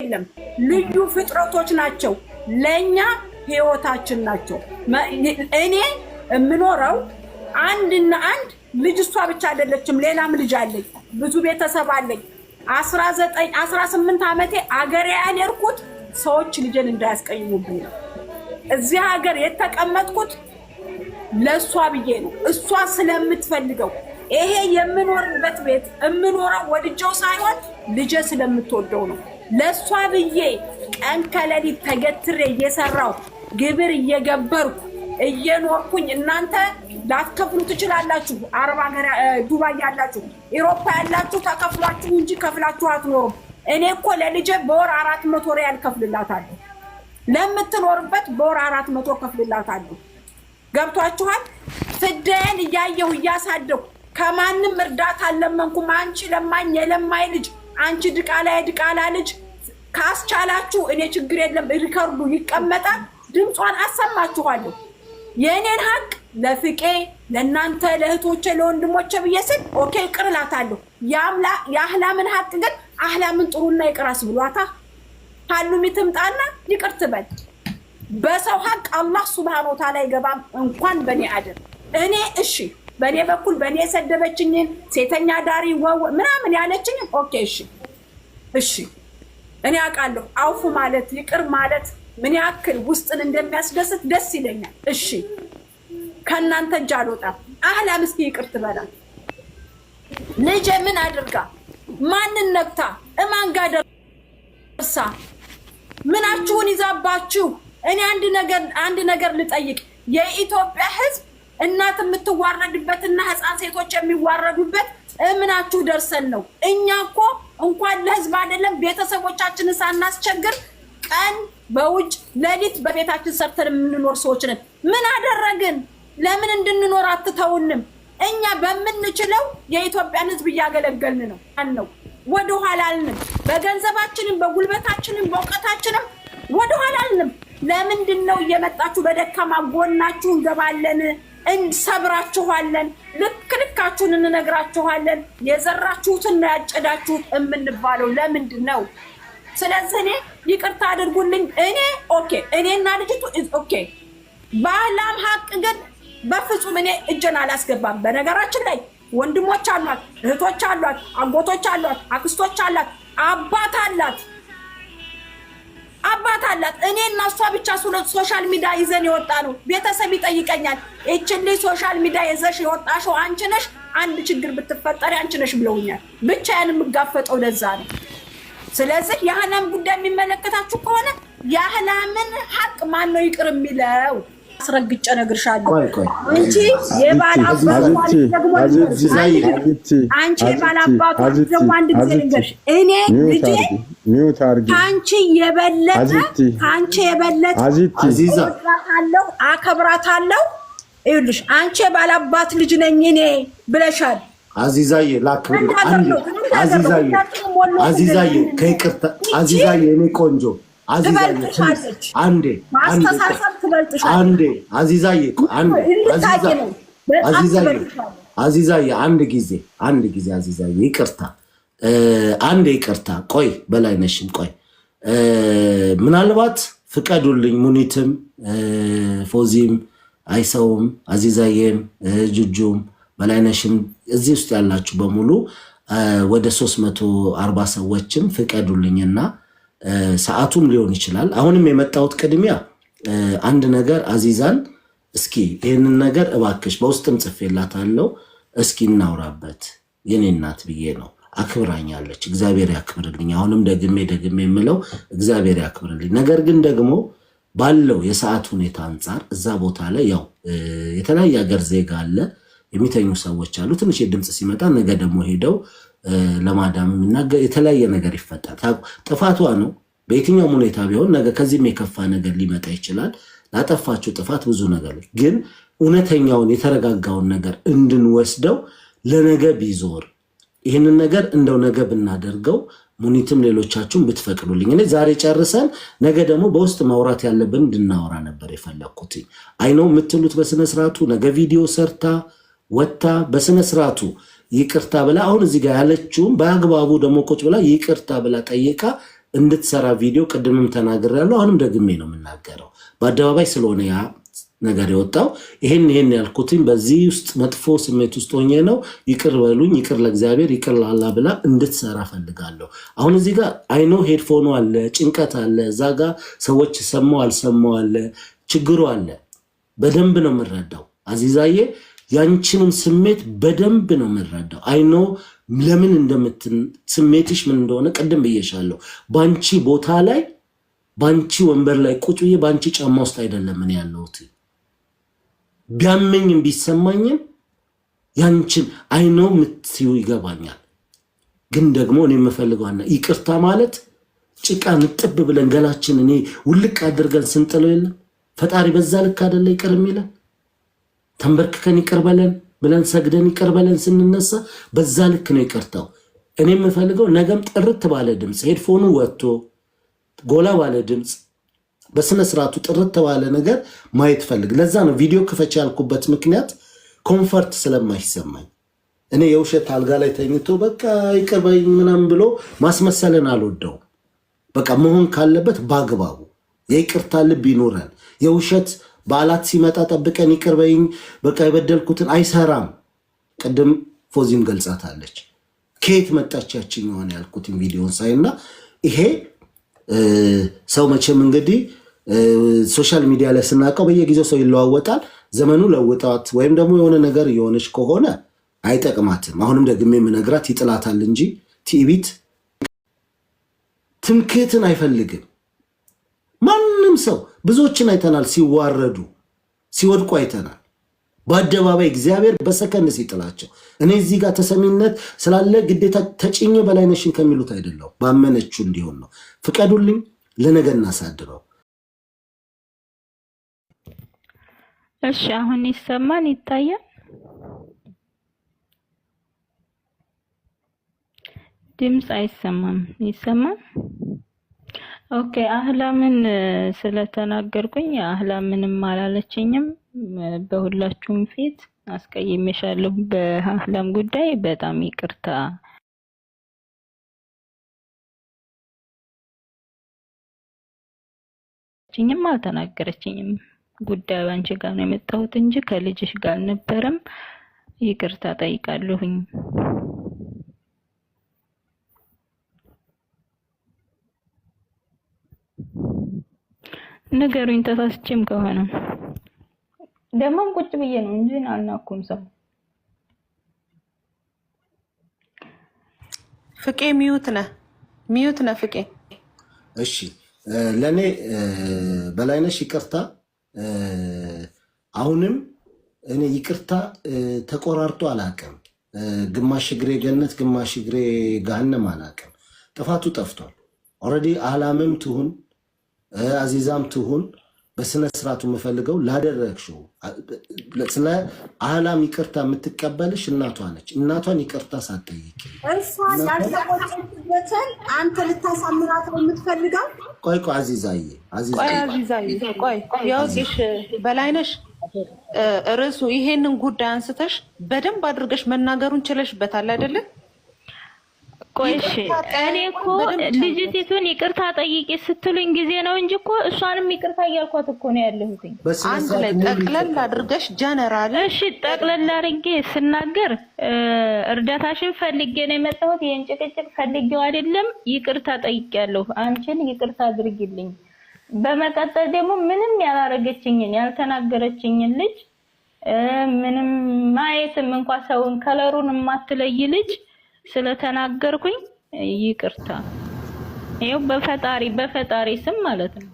የለም ልዩ ፍጥረቶች ናቸው ለኛ ህይወታችን ናቸው እኔ የምኖረው አንድና አንድ ልጅ እሷ ብቻ አይደለችም ሌላም ልጅ አለኝ ብዙ ቤተሰብ አለኝ 18 ዓመቴ አገሬ ያልርኩት ሰዎች ልጅን እንዳያስቀይሙብኝ እዚህ ሀገር የተቀመጥኩት ለሷ ብዬ ነው እሷ ስለምትፈልገው ይሄ የምኖርበት ቤት እምኖረው ወድጄው ሳይሆን ልጄ ስለምትወደው ነው ለሷ ብዬ ቀን ከሌሊት ተገትሬ እየሰራው ግብር እየገበርኩ እየኖርኩኝ እናንተ ላትከፍሉ ትችላላችሁ አረብ ሀገር ዱባይ ያላችሁ አውሮፓ ያላችሁ ተከፍላችሁ እንጂ ከፍላችሁ አትኖሩም እኔ እኮ ለልጄ በወር 400 ሪያል ከፍልላታለሁ ለምትኖርበት በወር 400 ከፍልላታለሁ ገብቷችኋል ፍደን እያየሁ እያሳደኩ ከማንም እርዳታ አለመንኩም አንቺ ለማኝ የለማይ ልጅ አንቺ ድቃላ ልጅ ካስቻላችሁ እኔ ችግር የለም ሪከርዱ ይቀመጣል ድምጿን አሰማችኋለሁ የኔን ሀቅ ለፍቄ ለናንተ ለእህቶቼ ለወንድሞቼ በየስል ኦኬ ቅርላታለሁ ያህላምን ሀቅ ግን አህላምን ጥሩና ይቅራስ ብሏታ ታሉሚ ትምጣና ይቅርት በል በሰው ሀቅ አላህ Subhanahu Wa Ta'ala ይገባም እንኳን በኔ አደር እኔ እሺ በኔ በኩል በኔ ሰደበችኝን ሴተኛ ዳሪ ምናምን ያለችኝ ኦኬ እሺ እኔ አውቃለሁ አውፉ ማለት ይቅር ማለት ምን ያክል ውስጥን እንደሚያስደስት ደስ ይለኛል እሺ ከናንተ ጃሎታ አህላም እስኪ ይቅርት በላት ልጄ ምን አድርጋ ማንን ነክታ እማን ጋር ደርሳ ምናችሁን ይዛባችሁ እኔ አንድ ነገር ልጠይቅ የኢትዮጵያ ህዝብ እናት የምትዋረድበትና ህፃን ሴቶች የሚዋረዱበት ምናችሁ ደርሰን ነው እኛኮ እንኳን ለህዝብ አይደለም ቤተሰቦቻችንን ሳናስቸግር ቀን በውጭ ለሊት በቤታችን ሰርተን የምንኖር ሰዎች ነን ምን አደረግን ለምን እንድንኖር አትተውንም እኛ በመንችለው የኢትዮጵያን ህዝብ ያገለገልን ነው ወደ ኋላ አልንም በገንዘባችንም በጉልበታችንም በእውቀታችንም ወደ ኋላ አልንም ለምንድነው እየመጣችሁ በደካማ ጎናችሁ እንገባለን እንሰብራችኋለን ልክልካችሁን እንነግራችኋለን የዘራችሁትን ያጨዳችሁት እምንባለው ለምንድነው ስለዚህ እኔ ይቅርታ አድርጉልኝ እኔ ኦኬ እኔና ልጅቱ ኦኬ ባላም ሀቅ ግን በፍጹም እኔ እጄን አላስገባም በነገራችን ላይ ወንድሞች አሏት እህቶች አሏት አጎቶች አሏት አክስቶች አሏት አባት አላት እኔና እሷ ብቻ ሶሻል ሚዲያ ይዘን ይወጣ ነው ቤተሰብ ይጠይቀኛል እቺ ሶሻል ሚዲያ ይዘሽ ይወጣሽው አንቺ ነሽ አንድ ችግር ብትፈጠሪ አንቺ ነሽ ብለውኛል ብቻዬን የምጋፈጠው ለዛ ነው ስለዚህ ያህላም ጉዳይ የሚመለከታችሁ ከሆነ ያህላምን ሀቅ ማን ነው ይቅር የሚለው አስረግጬ ነግርሻለሁ አንቺ የባላባቱ ደግሞ አንቺ የባላባቱ ደግሞ አንድ ጊዜ ንገርሽ እኔ ልጄ አንቺ የበለጠ አዚዛታለሁ አከብራታለሁ ይኸውልሽ አንቺ የባላባት ልጅ ነኝ እኔ ብለሻል አዚዛዬ ላክብር አዚዛዬ ከይቅርታ አዚዛዬ እኔ ቆንጆ አንዴ አዚዛዬ አንድ ጊዜ አዚዛዬ ይቅርታ ቆይ በላይነሽም ቆይ ምናልባት ፍቀዱልኝ ሙኒትም ፎዚም አይሰውም አዚዛዬም ጁጁም በላይነሽም እዚህ ውስጥ ያላችሁ በሙሉ ወደ 340 ሰዎችም ፍቀዱልኝና ሰዓቱም ሊሆን ይችላል አሁንም የመጣሁት ቅድሚያ አንድ ነገር አዚዛን እስኪ ይሄንን ነገር እባክሽ በውስጥም ጽፌላታለሁ እስኪ እናውራበት የኔ እናት ብዬ ነው አክብራኛለች እግዚአብሔር ያክብርልኝ አሁንም ደግሜ የምለው እግዚአብሔር ያክብርልኝ ነገር ግን ደግሞ ባለው የሰዓት ሁኔታ አንፃር እዛ ቦታ ላይ ያው የተለያየ ሀገር ዜጋ አለ የሚተኙ ሰዎች አሉ ትንሽ የድምጽ ሲመጣ ነገ ደግሞ ሄደው ለማዳም እና የተለያየ ነገር ይፈጠራል ጥፋቷ ነው በየትኛው ሁኔታ ቢሆን ነገ ከዚህም የከፋ ነገር ሊመጣ ይችላል ላጠፋችሁ ጥፋት ብዙ ነገሮች ግን እውነተኛውን የተረጋጋውን ነገር እንድንወስደው ለነገ ቢዞር ይሄንን ነገር እንደው ነገ ብናደርገው ሙኒትም ሌሎቻችሁም ብትፈቅዱልኝ እኔ ዛሬ ጨርሰን ነገ ደግሞ በውስጥ ማውራት ያለብን እንድናወራ ነበር የፈለኩት አይነው የምትሉት በስነ ስርዓቱ ነገ ቪዲዮ ሰርታ ወጣ በስነ ስርዓቱ ይቅርታ ብላ አሁን እዚህ ጋር ያለችውም በአግባቡ ደግሞ ቁጭ ብላ ይቅርታ ብላ ጠይቃ እንድትሰራ ቪዲዮ ቅድምም ተናግሬያለሁ። አሁንም ደግሜ ነው የምናገረው በአደባባይ ስለሆነ ያ ነገር የወጣው ይሄን ያልኩትኝ በዚህ ውስጥ መጥፎ ስሜት ውስጥ ሆኜ ነው። ይቅር በሉኝ፣ ይቅር ለእግዚአብሔር፣ ይቅር ለአላህ ብላ እንድትሰራ ፈልጋለሁ። አሁን እዚህ ጋር አይኖ ሄድፎኑ አለ፣ ጭንቀት አለ፣ እዛ ጋር ሰዎች ሰማው አልሰማው አለ፣ ችግሩ አለ። በደንብ ነው የምረዳው አዚዛዬ፣ ያንቺንም ስሜት በደንብ ነው የምረዳው። አይኖ ለምን ስሜትሽ ምን እንደሆነ ቅድም ብዬሻለሁ። ባንቺ ቦታ ላይ ባንቺ ወንበር ላይ ቁጭ ብዬ ባንቺ ጫማ ውስጥ አይደለም ምን ያለሁት። ቢያመኝም ቢሰማኝም ያንቺን አይነው ምትዩ ይገባኛል። ግን ደግሞ እኔ የምፈልገውና ይቅርታ ማለት ጭቃ ንጥብ ብለን ገላችን እኔ ውልቅ አድርገን ስንጥለው የለም ፈጣሪ በዛ ልክ አይደለ ይቅር የሚለን። ተንበርክከን ይቅር በለን ብለን ሰግደን ይቅር በለን ስንነሳ በዛ ልክ ነው ይቅርታው። እኔ የምፈልገው ነገም ጥርት ባለ ድምፅ ሄድፎኑ ወጥቶ ጎላ ባለ ድምፅ በስነ ስርዓቱ ጥርት ባለ ነገር ማየት ፈልግ። ለዛ ነው ቪዲዮ ክፈች ያልኩበት ምክንያት ኮምፈርት ስለማይሰማኝ። እኔ የውሸት አልጋ ላይ ተኝቶ በቃ ይቅር በይኝ ምናምን ብሎ ማስመሰልን አልወደውም። በቃ መሆን ካለበት ባግባቡ የይቅርታ ልብ ይኖረን። የውሸት በዓላት ሲመጣ ጠብቀን ይቅር በይኝ በቃ የበደልኩትን አይሰራም። ቅድም ፎዚም ገልጻታለች። ከየት መጣቻችን የሆነ ያልኩትን ቪዲዮን ሳይና ይሄ ሰው መቼም እንግዲህ ሶሻል ሚዲያ ላይ ስናቀው በየጊዜው ሰው ይለዋወጣል። ዘመኑ ለውጣት ወይም ደግሞ የሆነ ነገር የሆነች ከሆነ አይጠቅማትም። አሁንም ደግሜ የምነግራት ይጥላታል እንጂ ትዕቢት ትምክህትን አይፈልግም። ማንም ሰው ብዙዎችን አይተናል፣ ሲዋረዱ ሲወድቁ አይተናል። በአደባባይ እግዚአብሔር በሰከንድ ሲጥላቸው። እኔ እዚህ ጋር ተሰሚነት ስላለ ግዴታ ተጭኜ በላይነሽን ከሚሉት አይደለም፣ ባመነችው እንዲሆን ነው። ፍቀዱልኝ፣ ለነገ እናሳድረው። እሺ አሁን ይሰማን ይታያል? ድምፅ አይሰማም? ይሰማል? ኦኬ። አህላምን ስለተናገርኩኝ አህላምንም አላለችኝም። በሁላችሁም ፊት አስቀይሜሻለሁ። በአህላም ጉዳይ በጣም ይቅርታ። አልተናገረችኝም። ጉዳዩ አንቺ ጋር ነው የመጣሁት እንጂ ከልጅሽ ጋር አልነበረም። ይቅርታ ጠይቃለሁኝ። ነገሩኝ ተሳስቼም ከሆነ ደሞም ቁጭ ብዬ ነው እንጂ አልናኩም። ሰው ፍቄ ሚዩት ነህ ፍቄ። እሺ ለኔ በላይነሽ ይቅርታ። አሁንም እኔ ይቅርታ ተቆራርጦ አላቅም። ግማሽ እግሬ ገነት ግማሽ እግሬ ገሃነም አላቅም። ጥፋቱ ጠፍቷል። ኦልሬዲ አህላምም ትሁን አዚዛም ትሁን በስነ ስርዓቱ የምፈልገው ላደረግሽው ስለ አህላም ይቅርታ የምትቀበልሽ እናቷ ነች። እናቷን ይቅርታ ሳትጠይቂ እሷን ያልተቆጨችበትን አንተ ልታሳምራት ነው የምትፈልገው። ቆይ አዚዛዬ ያውሽ በላይነሽ ርዕሱ ይሄንን ጉዳይ አንስተሽ በደንብ አድርገሽ መናገሩን ችለሽበታል አይደለ? ቆይሽ እኔ እኮ ልጅቲቱን ይቅርታ ጠይቂ ስትሉኝ ጊዜ ነው እንጂ እኮ እሷንም ይቅርታ እያልኳት እኮ ነው ያለሁትኝ። አንድ ላይ ጠቅለል አድርገሽ ጀነራል። እሺ ጠቅለል አድርጌ ስናገር እርዳታሽን ፈልጌ ነው የመጣሁት። ይሄን ጭቅጭቅ ፈልጌው አይደለም። ይቅርታ ጠይቄያለሁ። አንቺን ይቅርታ አድርጊልኝ። በመቀጠል ደግሞ ምንም ያላረገችኝን ያልተናገረችኝን ልጅ ምንም ማየትም እንኳን ሰውን ከለሩን የማትለይ ልጅ ስለተናገርኩኝ ይቅርታ። ይሄው በፈጣሪ ስም ማለት ነው።